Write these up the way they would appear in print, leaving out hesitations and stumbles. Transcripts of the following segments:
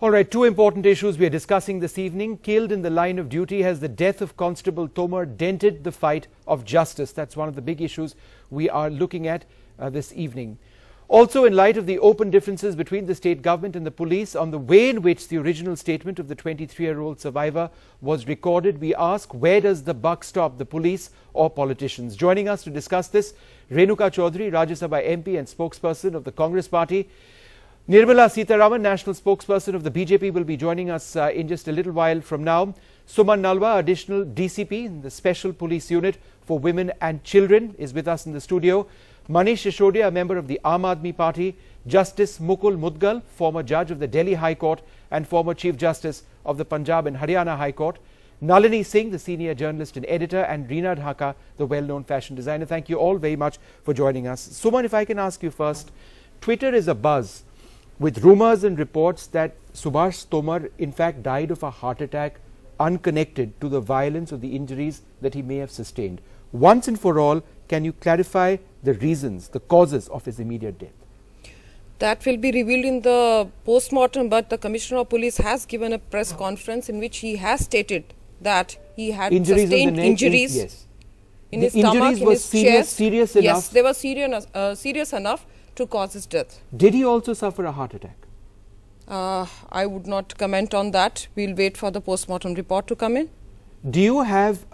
All right, two important issues we are discussing this evening. Killed in the line of duty, has the death of Constable Tomar dented the fight of justice? That's one of the big issues we are looking at this evening. Also, in light of the open differences between the state government and the police on the way in which the original statement of the 23-year-old survivor was recorded, we ask, where does the buck stop, the police or politicians? Joining us to discuss this, Renuka Chaudhary, Rajya Sabha MP and spokesperson of the Congress Party. Nirmala Sitharaman, national spokesperson of the BJP, will be joining us in just a little while from now. Suman Nalwa, additional DCP in the Special Police Unit for Women and Children, is with us in the studio. Manish Sisodiya, a member of the Aam Aadmi Party. Justice Mukul Mudgal, former judge of the Delhi High Court and former Chief Justice of the Punjab and Haryana High Court. Nalini Singh, the senior journalist and editor, and Reena Dhaka, the well-known fashion designer. Thank you all very much for joining us. Suman, if I can ask you first, Twitter is abuzz with rumors and reports that Subhash Tomar in fact died of a heart attack unconnected to the violence or the injuries that he may have sustained. Once and for all, can you clarify the reasons, the causes of his immediate death? That will be revealed in the post-mortem, but the Commissioner of Police has given a press conference in which he has stated that he had sustained injuries in his stomach, in his chest. Serious enough? Yes, they were serious enough to cause his death. Did he also suffer a heart attack? I would not comment on that. We'll wait for the post-mortem report to come in. Do you have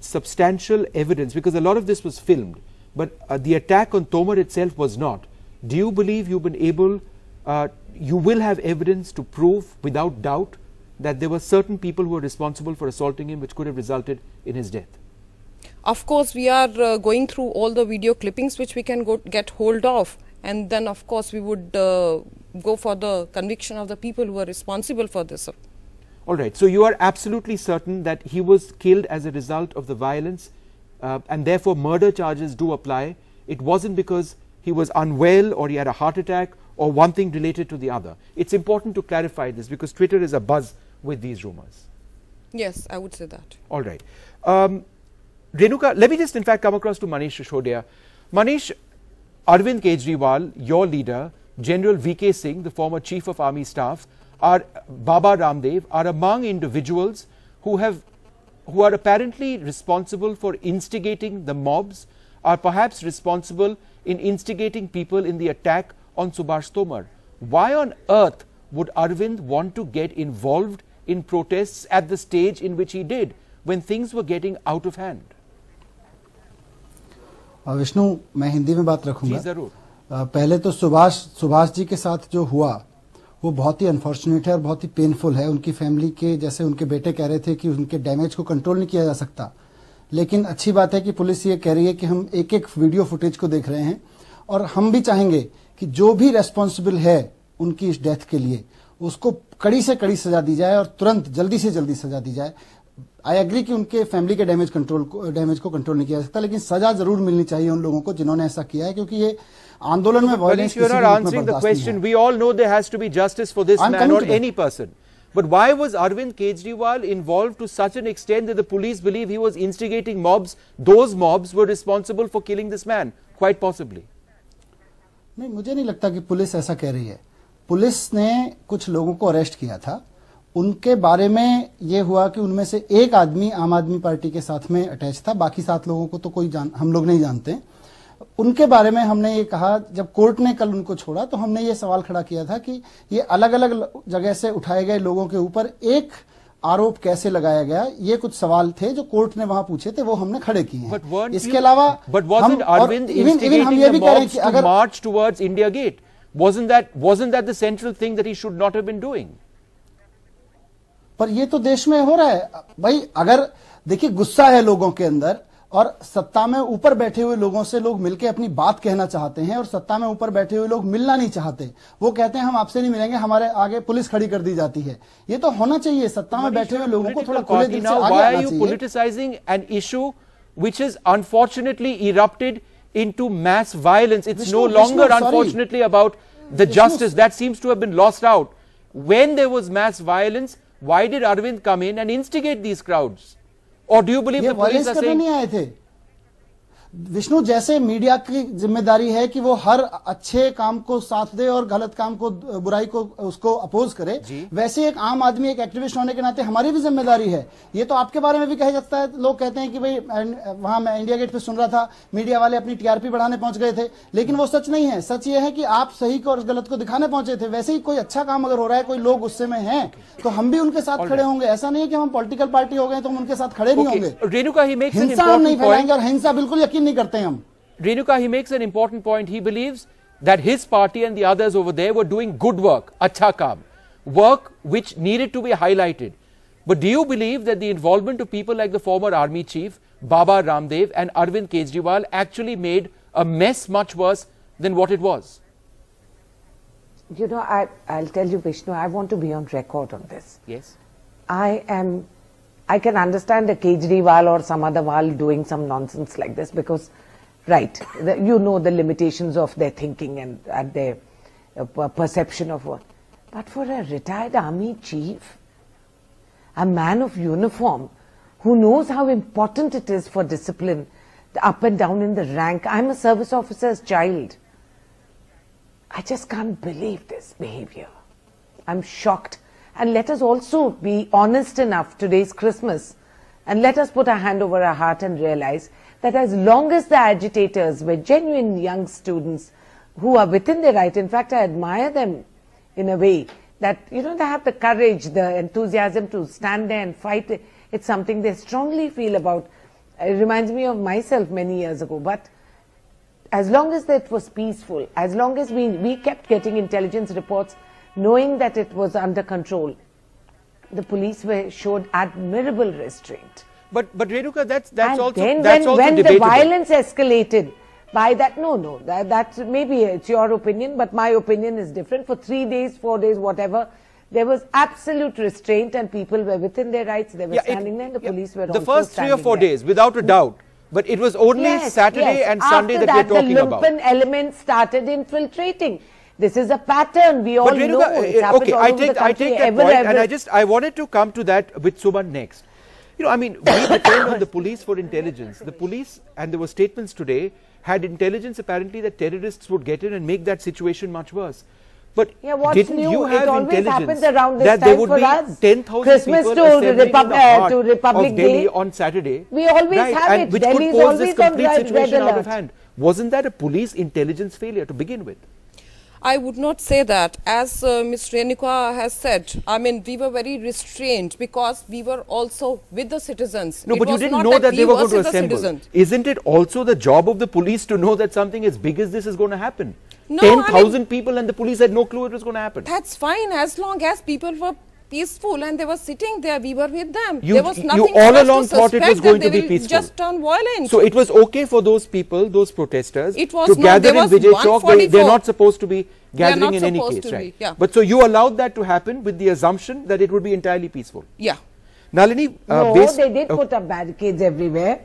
substantial evidence, because a lot of this was filmed, but the attack on Tomar itself was not. Do you believe you've been able, you will have evidence to prove without doubt that there were certain people who were responsible for assaulting him which could have resulted in his death? Of course, we are going through all the video clippings which we can get hold of, and then of course we would go for the conviction of the people who are responsible for this. All right, so you are absolutely certain that he was killed as a result of the violence and therefore murder charges do apply. It wasn't because he was unwell or he had a heart attack or one thing related to the other. It's important to clarify this because Twitter is abuzz with these rumors. Yes, I would say that. All right. Renuka, let me just in fact come across to Manish Sisodiya. Manish, Arvind Kejriwal, your leader, General VK Singh, the former Chief of Army Staff, Baba Ramdev are among individuals who are apparently responsible for instigating the mobs, are perhaps responsible in instigating people in the attack on Subhash Tomar. Why on earth would Arvind want to get involved in protests at the stage in which he did, when things were getting out of hand? Vishnu, मैं हिंदी में बात रखूंगा। जी जरूर। पहले तो सुभाष जी के साथ जो हुआ वो बहुत ही अनफॉर्चुनेट है और बहुत ही पेनफुल है। उनकी फैमिली के, जैसे उनके बेटे कह रहे थे कि उनके डैमेज को कंट्रोल नहीं किया जा सकता, लेकिन अच्छी बात है कि पुलिस ये कह रही है कि हम एक एक वीडियो फुटेज को देख रहे हैं और हम भी चाहेंगे कि जो भी रेस्पॉन्सिबल है उनकी इस डेथ के लिए उसको कड़ी से कड़ी सजा दी जाए और तुरंत जल्दी से जल्दी सजा दी जाए। आई एग्री कि उनके फैमिली के डैमेज को कंट्रोल नहीं किया जा सकता, लेकिन सजा जरूर मिलनी चाहिए उन लोगों को जिन्होंने ऐसा किया है, क्योंकि ये आंदोलन में वायलेंस किसी भी रूप में बर्दाश्त नहीं है। We all know there has to be justice for this man or any person. But why was Arvind Kejriwal involved to such an extent that the police believe he was instigating mobs? Those mobs were responsible for killing this man, quite possibly. नहीं, मुझे नहीं लगता कि police ऐसा कह रही है। Police ने कुछ लोगों को अरेस्ट किया था, उनके बारे में ये हुआ कि उनमें से एक आदमी आम आदमी पार्टी के साथ में अटैच था, बाकी 7 लोगों को तो हम लोग नहीं जानते। उनके बारे में हमने ये कहा, जब कोर्ट ने कल उनको छोड़ा तो हमने ये सवाल खड़ा किया था कि ये अलग अलग जगह से उठाए गए लोगों के ऊपर एक आरोप कैसे लगाया गया। ये कुछ सवाल थे जो कोर्ट ने वहां पूछे थे, वो हमने खड़े किए हैं। इसके अलावा march towards India Gate, wasn't that the central thing that he should not have been doing? पर ये तो देश में हो रहा है भाई। अगर देखिए, गुस्सा है लोगों के अंदर और सत्ता में ऊपर बैठे हुए लोगों से लोग मिलकर अपनी बात कहना चाहते हैं और सत्ता में ऊपर बैठे हुए लोग मिलना नहीं चाहते। वो कहते हैं हम आपसे नहीं मिलेंगे, हमारे आगे पुलिस खड़ी कर दी जाती है। ये तो होना चाहिए, सत्ता में बैठे हुए लोगों को थोड़ा खुले दिल से आगे आना चाहिए। Politicizing an issue which has unfortunately erupted into mass violence. It's no longer unfortunately about the justice that seems to have been lost out. When there was mass violence, why did Arvind come in and instigate these crowds? Or do you believe the police are saying? नहीं आए थे, विष्णु, जैसे media की जिम्मेदारी है कि वो हर अच्छे काम को साथ दे और गलत काम को, बुराई को, उसको अपोज करे, वैसे एक आम आदमी, एक एक्टिविस्ट होने के नाते हमारी भी जिम्मेदारी है। ये तो आपके बारे में भी कहा जाता है, लोग कहते हैं कि भाई वहां मैं इंडिया गेट पे सुन रहा था, मीडिया वाले अपनी टीआरपी बढ़ाने पहुंच गए थे, लेकिन वो सच नहीं है। सच ये है कि आप सही को और गलत को दिखाने पहुंचे थे। वैसे ही कोई अच्छा काम अगर हो रहा है, कोई लोग गुस्से में हैं, तो हम भी उनके साथ खड़े होंगे। ऐसा नहीं है कि हम पॉलिटिकल पार्टी हो गए तो हम उनके साथ खड़े नहीं होंगे। रेणुका, हिंसा हम नहीं फैलाएंगे और हिंसा बिल्कुल यकीन नहीं करते हैं हम। Renuka, he makes an important point. He believes that his party and the others over there were doing good work, acha kaam, work which needed to be highlighted. But do you believe that the involvement of people like the former army chief, Baba Ramdev and Arvind Kejriwal actually made a mess much worse than what it was? You know, I'll tell you, Vishnu, I want to be on record on this. Yes. I can understand a Kejriwal or some other Wal doing some nonsense like this because, right, you know the limitations of their thinking and their perception of what. But for a retired army chief, a man of uniform who knows how important it is for discipline, up and down in the rank. I'm a service officer's child. I just can't believe this behavior. I'm shocked. And let us also be honest enough, today's Christmas, and let us put our hand over our heart and realize that as long as the agitators were genuine young students who are within their right, in fact I admire them in a way that, you know, they have the courage, the enthusiasm to stand there and fight. It's something they strongly feel about. It reminds me of myself many years ago. But as long as it was peaceful, as long as we kept getting intelligence reports, knowing that it was under control, the police showed admirable restraint. But Renuka, that's also debatable. When the violence escalated, by that, that's maybe it's your opinion, but my opinion is different. For 3 days, 4 days, whatever, there was absolute restraint and people were within their rights. They were standing there and the police were also the first 3 or 4 days, without a doubt. But it was only Saturday and Sunday that we're talking about. After that, the lumpen element started infiltrating. This is a pattern. We all know it's happened all over the country. I take that point, and I wanted to come to that with Suman next. You know, I mean, we depend on the police for intelligence. The police, and there were statements today, had intelligence apparently that terrorists would get in and make that situation much worse. But didn't you have intelligence that there would be 10,000 people assembling in the heart of Delhi on Saturday? We always have and it. which Delhi could is pose this always on complete situation out of alert. hand. Wasn't that a police intelligence failure to begin with? I would not say that. As Ms. Renuka has said, I mean, we were very restrained because we were also with the citizens. No, but you didn't know that they were going to assemble. Isn't it also the job of the police to know that something as big as this is going to happen? No, 10,000 people and the police had no clue it was going to happen. That's fine as long as people were peaceful and they were sitting there, we were with them. You, there was nothing you all along thought it was going to be peaceful. Just turn violent. So it was okay for those people, those protesters, to gather in Vijay Chowk. They're not supposed to be gathering in any case, right? Yeah. But so you allowed that to happen with the assumption that it would be entirely peaceful. Yeah. Nalini, no, they did put up barricades everywhere.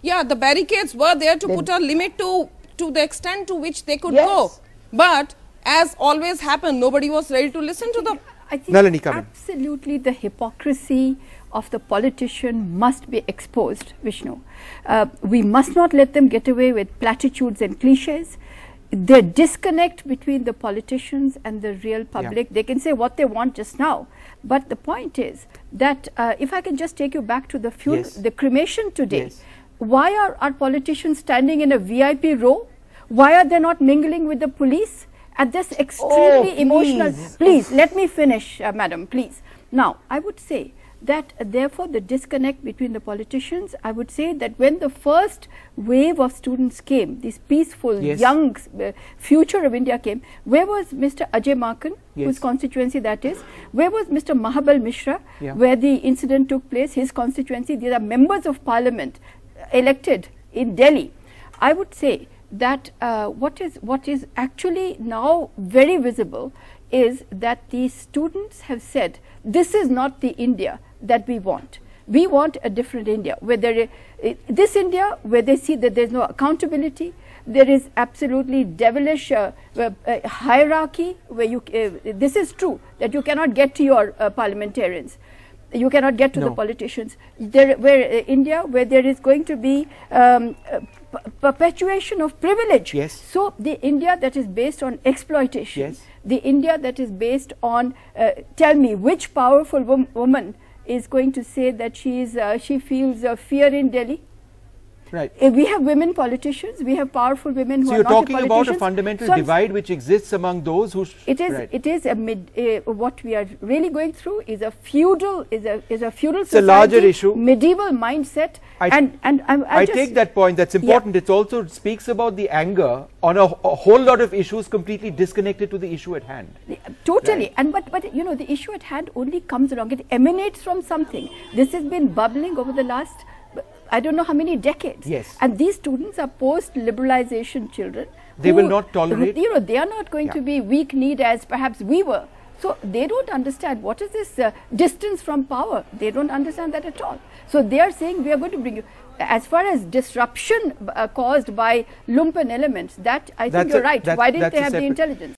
Yeah, the barricades were there to put a limit to the extent to which they could go. But as always happened, nobody was ready to listen to them. I think absolutely the hypocrisy of the politician must be exposed, Vishnu. We must not let them get away with platitudes and cliches. The disconnect between the politicians and the real public, they can say what they want just now. But the point is that if I can just take you back to the funeral, the cremation today, why are our politicians standing in a VIP row? Why are they not mingling with the police? At this extremely emotional, please let me finish, madam, please. Now, I would say that therefore the disconnect between the politicians, I would say that when the first wave of students came, this peaceful young future of India came, where was Mr. Ajay Markan, whose constituency that is? Where was Mr. Mahabal Mishra, where the incident took place, his constituency? These are members of parliament elected in Delhi. I would say that what is actually now very visible is that the students have said, this is not the India that we want. We want a different India, where this India where they see that there is no accountability, there is absolutely devilish hierarchy, where you, this is true, that you cannot get to your parliamentarians. You cannot get to the politicians. India, where there is going to be perpetuation of privilege. Yes. So the India that is based on exploitation, yes. the India that is based on, tell me which powerful woman is going to say that she feels fear in Delhi? Right. We have women politicians, we have powerful women who so are you're not talking politicians. about a fundamental divide which exists among those who... It is, right. it is what we are really going through is a feudal, is a feudal it's society, a larger issue. Medieval mindset. I take that point, that's important. Yeah. It also speaks about the anger on a whole lot of issues completely disconnected to the issue at hand. Totally. Right. And but you know, the issue at hand only comes along, it emanates from something. This has been bubbling over the last, I don't know how many decades. Yes. And these students are post-liberalization children. They will not tolerate. You know, they are not going to be weak-kneed as perhaps we were. So they don't understand what is this distance from power. They don't understand that at all. So they are saying we are going to bring you. As far as disruption caused by lumpen elements, that I think you're right. Why didn't they have the intelligence?